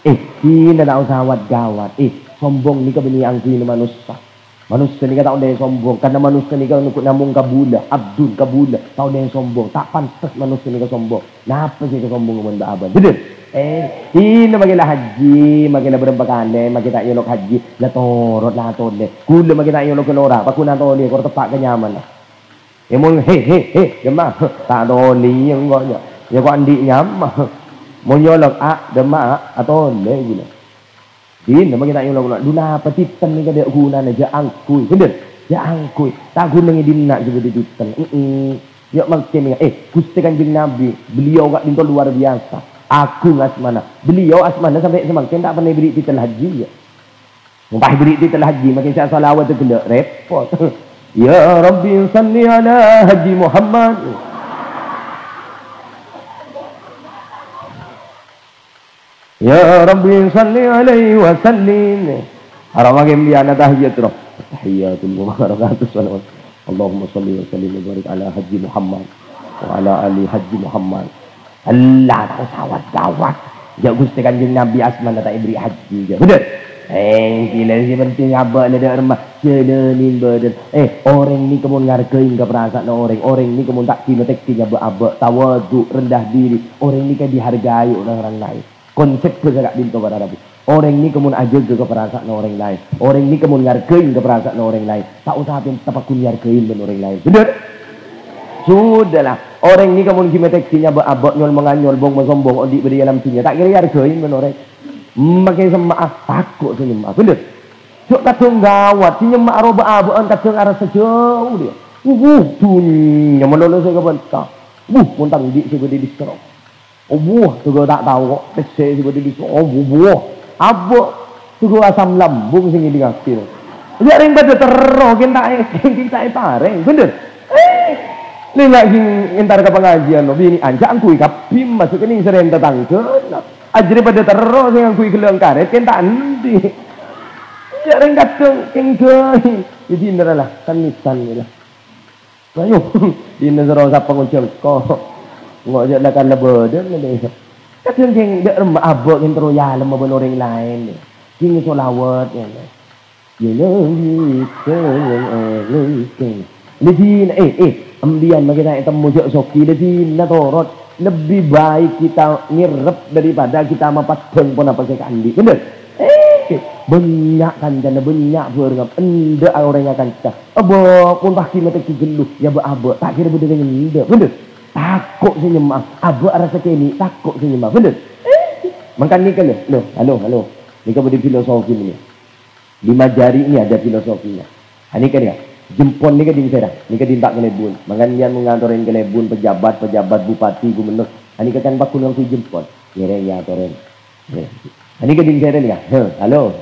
Sini tak usah gawat. Sombong ni ke beni angki ni manusia. Manusia ni tak tahu dia sombong. Karena manusia ni kan ikut namung kabula, abdul kabula. Tahu dia sombong. Tak pantas manusia ni ke sombong. Kenapa sih ke sombong dengan abang? Betul. Ini makilah haji, makilah berempat kali, makilah tak yolok haji, lah torot lah tole. Kula makilah tak yolok kelora, paku nak tole, kau tepak kenyaman lah. Emang demah, tak tole yang kau je, ya kau andi nyamah. Mau yolok demah atau tole gila. Ini makilah tak yolok kelora. Duna petitan ni kada guna aja angkui, bener? Ya angkui, tak guna ngidina juga di petitan. Ya makin Gusti Kanjeng Nabi, beliau gak dinto luar biasa. Aku asmana. Beliau asmana sampai semakin tak pernah beri titel haji ya. Mumpah beri titel haji makin saya salawat tu kena repot. Ya Rabbi salli ala Haji Muhammad. Ya Rabbi salli alaihi wa sallim. Harap makin biana tahiyat roh. Tahiyatul mubarakatus salawat. Allahumma salli wa sallim wa barik ala Haji Muhammad wa ala ali Haji Muhammad. Allah tak sawat gawat. Jak Gusti Kanjeng Nabi asman tak ibri haji je. Betul? Gila si penting abak ada rumah. Jelanin badan. Orang ni kemun ngargain ke perasaan orang. Orang ni kemun tak kino tektinya abak. Tawaduk, rendah diri. Orang ni kan dihargai orang-orang lain. Konsep bergerak bintu pada Nabi. Orang ni kemun aja ke perasaan orang lain. Orang ni kemun ngargain ke perasaan orang lain. Tak usah tapakun ngargain dengan orang lain. Betul? Sudahlah. Orang ni kamu kime teksinya abak nyol menganyol bong mensombong odik beri dalam tinya tak kira hargain men orang makin semak takut senyum bener cok katung gawat senyum roba abaan katung arah sejauh dia dunia menolong saya kebentak puntang di seperti di serong tu tak tahu kok pesek seperti di serong abak tu asam lambung sing di kaki dia ring pada teror kita pareng bener ni lagi entar ke pengajian lo bini anjak angkui kapim masuk ini sering tetangga ajri pada terus yang angkui kelang karet kan tak nanti jarang kadang kengkai jadi indah lah kanisan ni lah ayo ini serau siapa ngucap kok ngajak lah kan lebadan ni kadang keng dek remah abak yang terus ya lemah ben orang lain keng solawat ya lagi Ledina ambian bagi kita mujak soki ledina torot lebih baik kita ngirep daripada kita mapateng pun apa saya kandi bener banyak kan jana banyak berngap enda orang yang akan cah abak pun pasti mata geluh ya abak tak kira benda dengan enda bener takut senyemah abak rasa kini takut senyemah bener makan ni kan lo halo ni kan benda filosofi ni 5 jari ni ada filosofinya ini kan ya jempol ni ke di serah, ni ke di tak kelebun. Mangan dia mengantorin kelebun pejabat, bupati, gubernur. Ani kan bakun yang tu jempol. Nyereng ya toren. Ini keding saya ni kan. Halo.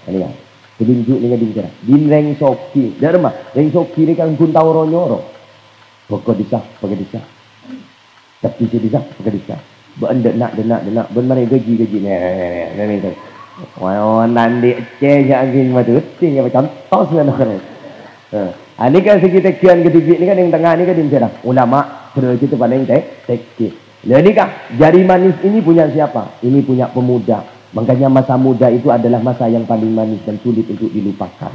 Ini kan. Keding juk ni keding saya. Din reng soki. Derma. Reng soki ni kan kun tahu ronyoro. Pokok disah. Tapi si disah. Pokok disah. Ben denak. Ben mari gaji. Ni tu. Wah, nanti cek angin matu. Tinggal macam tos sebenarnya. Ini kan sekitar kian ketiga ni kan yang tengah ni kan din saya. Ulama terus itu paling teknik. Jadi kan jari manis ini punya siapa? Ini punya pemuda. Makanya masa muda itu adalah masa yang paling manis dan sulit untuk dilupakan.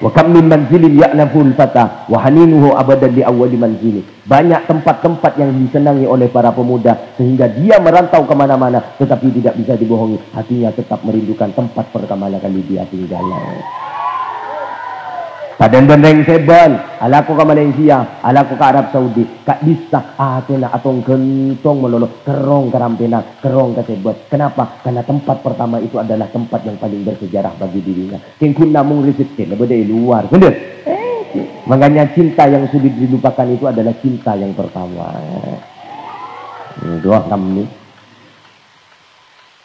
Wa kam min manzilin ya'laful fata wa haninuhu abadan li awwali manzili. Banyak tempat-tempat yang disenangi oleh para pemuda sehingga dia merantau kemana-mana tetapi tidak bisa dibohongi. Hatinya tetap merindukan tempat pertama kali dia tinggal. Kadang bendeng sebal, alaku ke Malaysia, alaku ke Arab Saudi, kak bisa, kena atong gentong melolo, kerong ke Rampena, kerong ke sebal. Kenapa? Karena tempat pertama itu adalah tempat yang paling bersejarah bagi dirinya. Kengkun namung risipin, dari luar, benar? Makanya cinta yang sulit dilupakan itu adalah cinta yang pertama. Doa kami.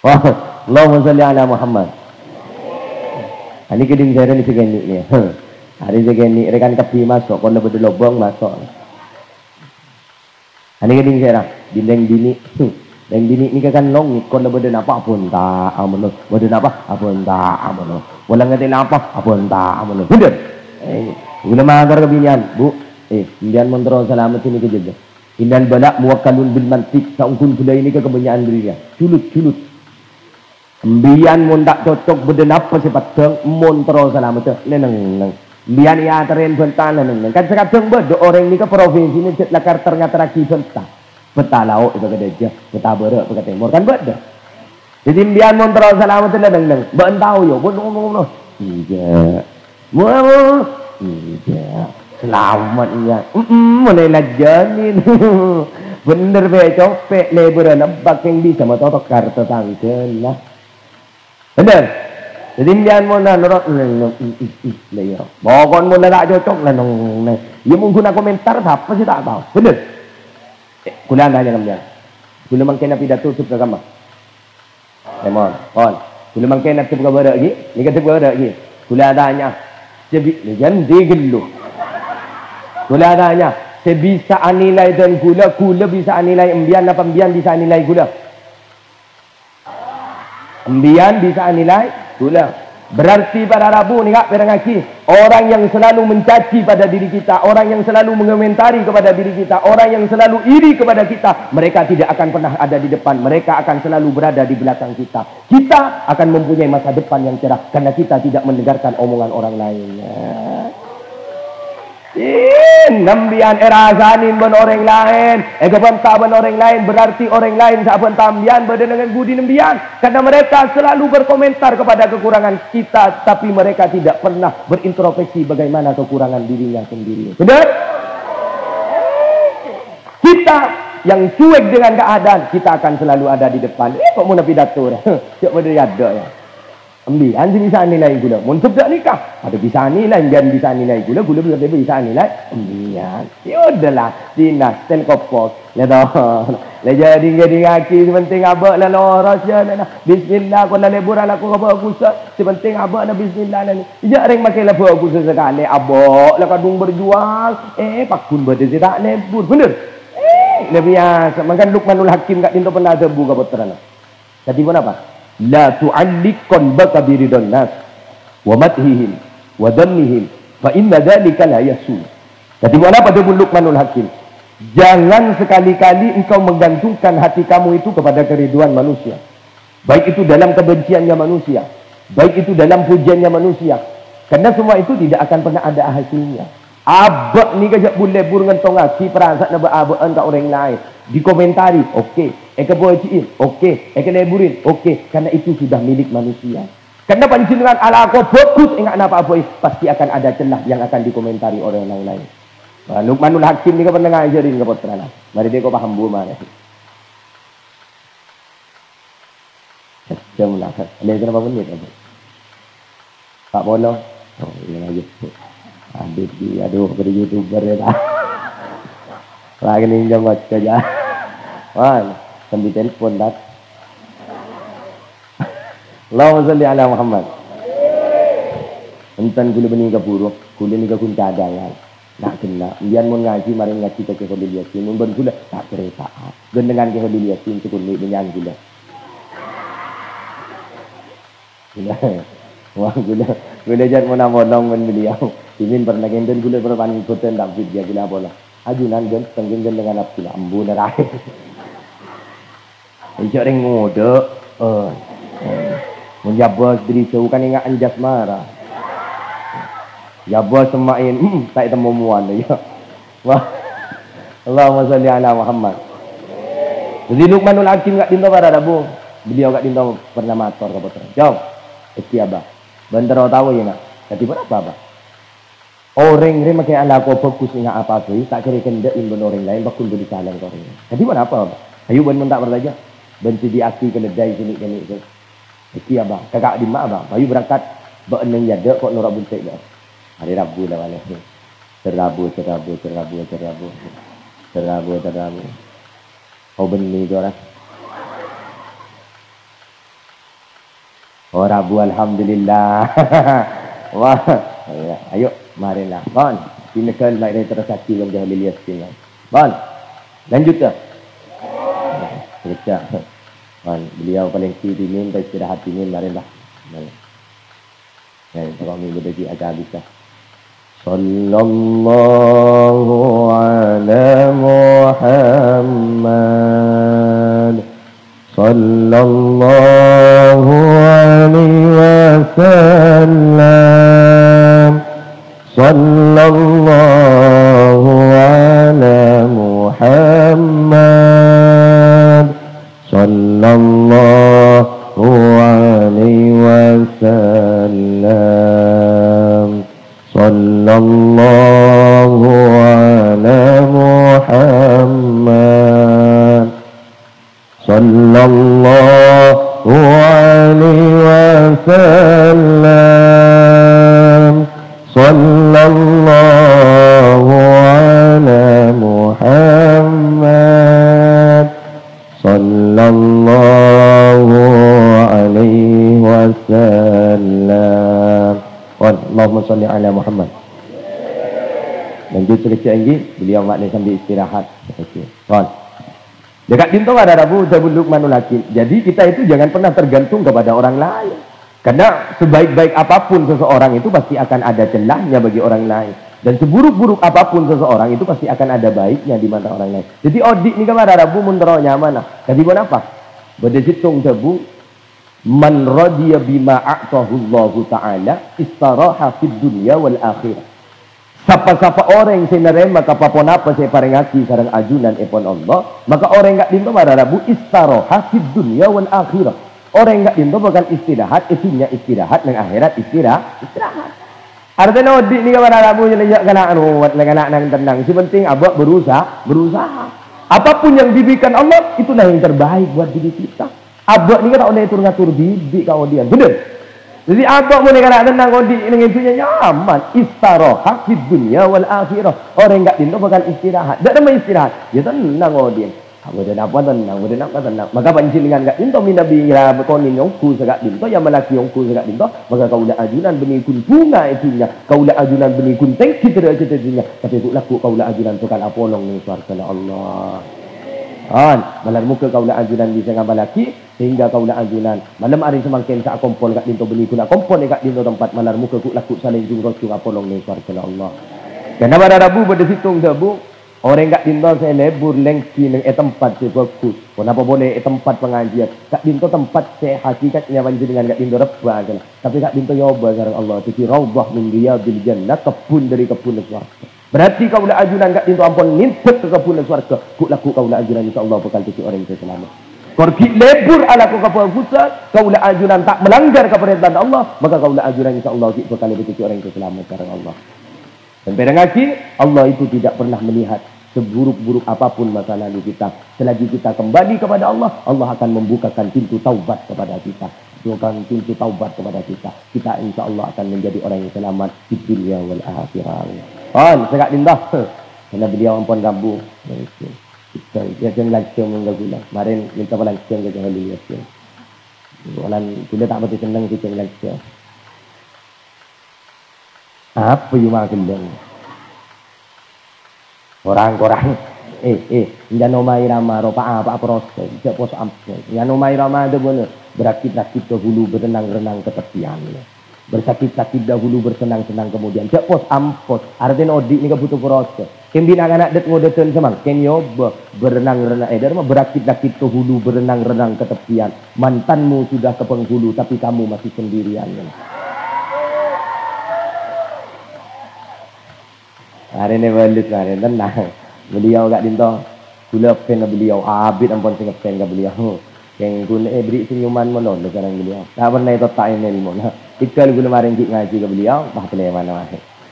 Wah, Allahumma salli ala Muhammad. Ini keding saya ni segini ni. Hari segini rekan kepi masuk, kalau betul lobang masuk. Ini keding saya dindeng bini, dindeng bini ni kan long, kalau betul apa pun tak amun, betul apa pun tak amun. Walang ngatin apa pun tak amun. Betul. Gula magar kebinian, bu. Indian mentero selamat ini kejaga. Indal balak muwakkalun bil mantik, saungkun gula ini kebanyakan dirinya. Culut. Mbian mun tak cocok beden apa sifat teng montro selamat neneng. Mbian ya teren bentan neneng. Kan sekadang bed orang ni ke provinsi ni cet lakar ternyata bentah. Beta lauk itu kada je, beta berak ke timur kan bed. Jadi mbian montro selamat neneng. Bentau yo bono. Iya. Mau. Iya. Selamatnya. Mulai lajanin. Bener be copek lebar lebak yang bisa matotok kartu tangkel lah. Bener. Jadi dia mau nanurut layer. Bokon mau nak cocok lah nong. Dia mungkin nak komentar apa sih tak tahu. Bener. Kuliah dah jangan dia. Kuliah mungkin nak pidato tutup ke kamar. Lemon. On. Kuliah mungkin nak tutup ke barak lagi. Ni kata barak lagi. Kuliah adanya. Jadi jangan digelu. Kuliah adanya. Sebisa anilai dan gula bisa anilai embian apa embian bisa anilai gula. Embian bisa anilai gula. Berarti pada Rabu ni kak perangaki orang yang selalu mencaci pada diri kita, orang yang selalu mengomentari kepada diri kita, orang yang selalu iri kepada kita, mereka tidak akan pernah ada di depan, mereka akan selalu berada di belakang kita. Kita akan mempunyai masa depan yang cerah karena kita tidak mendengarkan omongan orang lain. Nambian erasanin ben orang lain, kebentar ben orang lain, berarti orang lain sahabat tambian beda dengan budi nambian, karena mereka selalu berkomentar kepada kekurangan kita, tapi mereka tidak pernah berintrospeksi bagaimana kekurangan dirinya sendiri. Benar? Kita yang cuek dengan keadaan, kita akan selalu ada di depan. Kok mau pidato dah? Cak pada ada ya. Ambilan sih bisa nilai gula. Muntub tak nikah. Ada bisa nilai, dan bisa nilai gula bisa nilai. Ambilan. Ya udahlah. Dinas, telkopos. Ledah. Jadi ngaki sepenting abak lah loros je. Bismillah. Kalau lebur lah aku abak kusa. Sepenting abak lah bismillah lah ni. Ijak ring makin lebur kusa sekali. Abak lah kadung berjuang. Pakun berdiri tak lebur. Bener? Lebih biasa. Makan Luqmanul Hakim kat dinto pernah tebu ke putra. Tadi pun apa? La tu'alliq qalbaka biridon nas wa madhihim wa dhammihim fa inna dzalika la yasul. Jadi mana pada Luqmanul Hakim, jangan sekali-kali engkau menggantungkan hati kamu itu kepada keriduan manusia, baik itu dalam kebenciannya manusia, baik itu dalam pujiannya manusia, karena semua itu tidak akan pernah ada hasilnya. Abak ni kejap boleh burung ngentong aki perasaan nak berabaan kat orang lain. Dikomentari, okey. Kebociin, okey. Leburin, okey. Karena itu sudah milik manusia. Karena pancingan ala kau fokus ingat apa-apa, pasti akan ada celah yang akan dikomentari oleh orang lain. Luqmanul Hakim ni kau pernah ngajarin ke putra lah. Mari dia kau paham mana. Jam lah. Ada berapa menit? Tak boleh. Oh, ini lagi. Aduh, pada YouTuber ya tak. Lagi ni jam baca je. Wan, sambil telefon tak. Allahumma salli ala Muhammad. Enten kula benih ke buruk, kula ni ke kun cadangan. Nak kena, biar mun ngaji mari ngaji ke Khalil Yasin, mun ben kula tak cerita. Gendengan ke Khalil Yasin cukun ni dengan kula. Wah gula jat mau namolong men beliau. Imin pernah genten gula pernah ikutan David dia gula bola. Ajunan gen tenggeng dengan api lambu nerai. Ijak ring ngode. Mun jabos diri kan ingat anjas marah. Jabos semain tak temu muan ya. Wah. Allahumma salli ala Muhammad. Jadi Luqmanul Hakim kat dinto pada dabu. Beliau kat dinto pernah motor ke putra. Jom. Istiabah. Bentar tahu ya nak. Tapi apa? Orang ni makai ala ko fokus ingat apa tu, tak kira kendak in orang lain bakul beli salang orang. Jadi apa? Ayu ben tak berlaja. Ben di aki keledai sini kene tu. Istiabah. Kakak di mak abang. Ayu berangkat bereneng jada kok norak buntik dah. Hari Rabu dah balik. Terabu. Oh benih tu orang. Oh Rabu alhamdulillah. Wah. Ayo marilah. Bon, pinakal mai tersaksi bang Jalil Yasin. Bon. Lanjut dah. Cerita. Bon, beliau paling kirimin dan istirahat ini marilah. Mari. Ya, kami berdiri agak habis dah. Sallallahu ala Muhammad. Sallallahu alaihi wasallam. Sallallahu ala Muhammad. Sallallahu alaihi wasallam. Sallallahu ala Muhammad. Sallallahu alaihi wasallam. Sallallahu ala Muhammad. Sallallahu alaihi wasallam. Allahumma salli ala Muhammad. Lanjut cerita lagi, beliau maknanya sambil istirahat. Okey. Dekat dinto ada Rabu Zabul Luqmanul Hakim. Jadi kita itu jangan pernah tergantung kepada orang lain. Karena sebaik-baik apapun seseorang itu pasti akan ada celahnya bagi orang lain. Dan seburuk-buruk apapun seseorang itu pasti akan ada baiknya di mata orang lain. Jadi odik ni kan ada Rabu muntaronya mana? Jadi buat apa? Berdesitung Zabu. Man radiya bima a'tahu Allah Ta'ala istaraha fid dunya wal akhirah. Siapa-siapa orang yang menerima kapapon apa saya parengaki sareng ajunan epon Allah, maka orang enggak dinto pada Rabu istirahat fid dunya wal akhirah. Orang enggak dinto bukan istirahat, itunya istirahat dan akhirat istirahat. Artinya odik ni kepada Rabu yang lejak kena buat kena nang tenang. Si penting abak berusaha. Apapun yang diberikan Allah itulah yang terbaik buat diri kita. Abak ni kan tak boleh ngatur bibi kau dia. Benar? Jadi abang boleh kena tenang odik dengan itunya nyaman. Istirahat fid dunya wal akhirah. Orang enggak dinto bakal istirahat. Tak nama istirahat. Dia tenang odik. Kamu dah apa tenang, tenang. Maka pancing dengan enggak dinto minabi ira berkonin yongku segak dinto yang melaki yongku segak dinto, maka kaulah ajunan benih kun bunga itunya. Kaulah ajunan benih kun tengki cedera-cederanya. Tapi laku kaulah ajunan tukal apolong ni swarga Allah. Malam muka kaulah ajunan bisa ngambal laki sehingga kaulah ajunan malam hari semakin sak kompol kat dinto beli guna kompol kat dinto tempat malam muka ku laku saling jung rocung apolong ni swarga Allah. Karena pada Rabu pada situng Rabu orang kat dinto saya lebur lengki nang tempat saya fokus. Kenapa boleh tempat pengajian? Kat dinto tempat saya hakikatnya panjenengan kat dinto reba kan. Tapi kat dinto nyoba sareng Allah itu raudhah min riyadil jannah, kebun dari kebun surga. Berarti kaulah ajunan kat dinto ampun nimpet ke kebun surga. Ku laku kaulah ajunan insyaallah bakal jadi orang yang selamat. Korki lebur ala ku kapal pusat, kaulah ajunan tak melanggar keperintah Allah, maka kaulah ajunan insyaallah bakal jadi orang yang selamat sareng Allah. Dan pedangaki Allah itu tidak pernah melihat seburuk-buruk apapun masa lalu kita. Selagi kita kembali kepada Allah, Allah akan membukakan pintu taubat kepada kita. Bukan pintu taubat kepada kita. Kita insya Allah akan menjadi orang yang selamat di dunia wal akhirah. Sekat dindah. Karena beliau ampun gambu. Kita jangan lancang menggagula. Kemarin minta lancang ke Jalil Yasin. Walan gula tak betul seneng kita lecture. Apa yang mageleng? Orang-orang jangan omai rama ropa apa proses, tidak pos ampun. Jangan omai rama itu benar. Berakit-rakit dahulu, berenang-renang ke tepian. Bersakit-sakit dahulu, bersenang-senang kemudian. Tidak pos ampun. Artinya odik ini kebutuh proses. Kembali anak det ngodetan semang. Kenyo berenang-renang. Berakit-rakit dahulu, berenang-renang ke tepian. Mantanmu sudah ke penghulu, tapi kamu masih sendirian. Hari ini balik, hari ini tenang. Beliau gak dinto gula pen beliau abid ampun sing pen ke beliau yang guna beri senyuman menon sekarang beliau tak pernah itu tak ini limon ikal guna maring ngaji ke beliau bah tele mana wah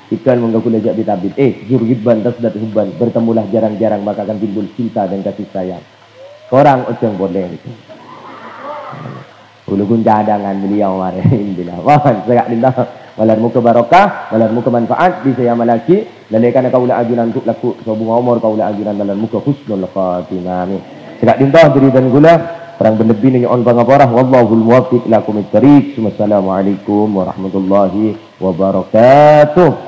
ikal mengga gula jak bitabit jurgiban tasdat hubban bertemulah jarang-jarang maka akan timbul cinta dan kasih sayang orang ujung boleh itu ulu cadangan beliau maring bila mohon segak dinto walar muka barokah, walar muka manfaat, bisa yang malaki, lalekan kaula ajunan untuk laku, sobung umur kaula ajunan dalam muka husnul khatimah. Segak dintah diri dan gula, perang berlebih ni on pangaparah, wallahul muwaffiq lakum at-tariq. Wassalamualaikum warahmatullahi wabarakatuh.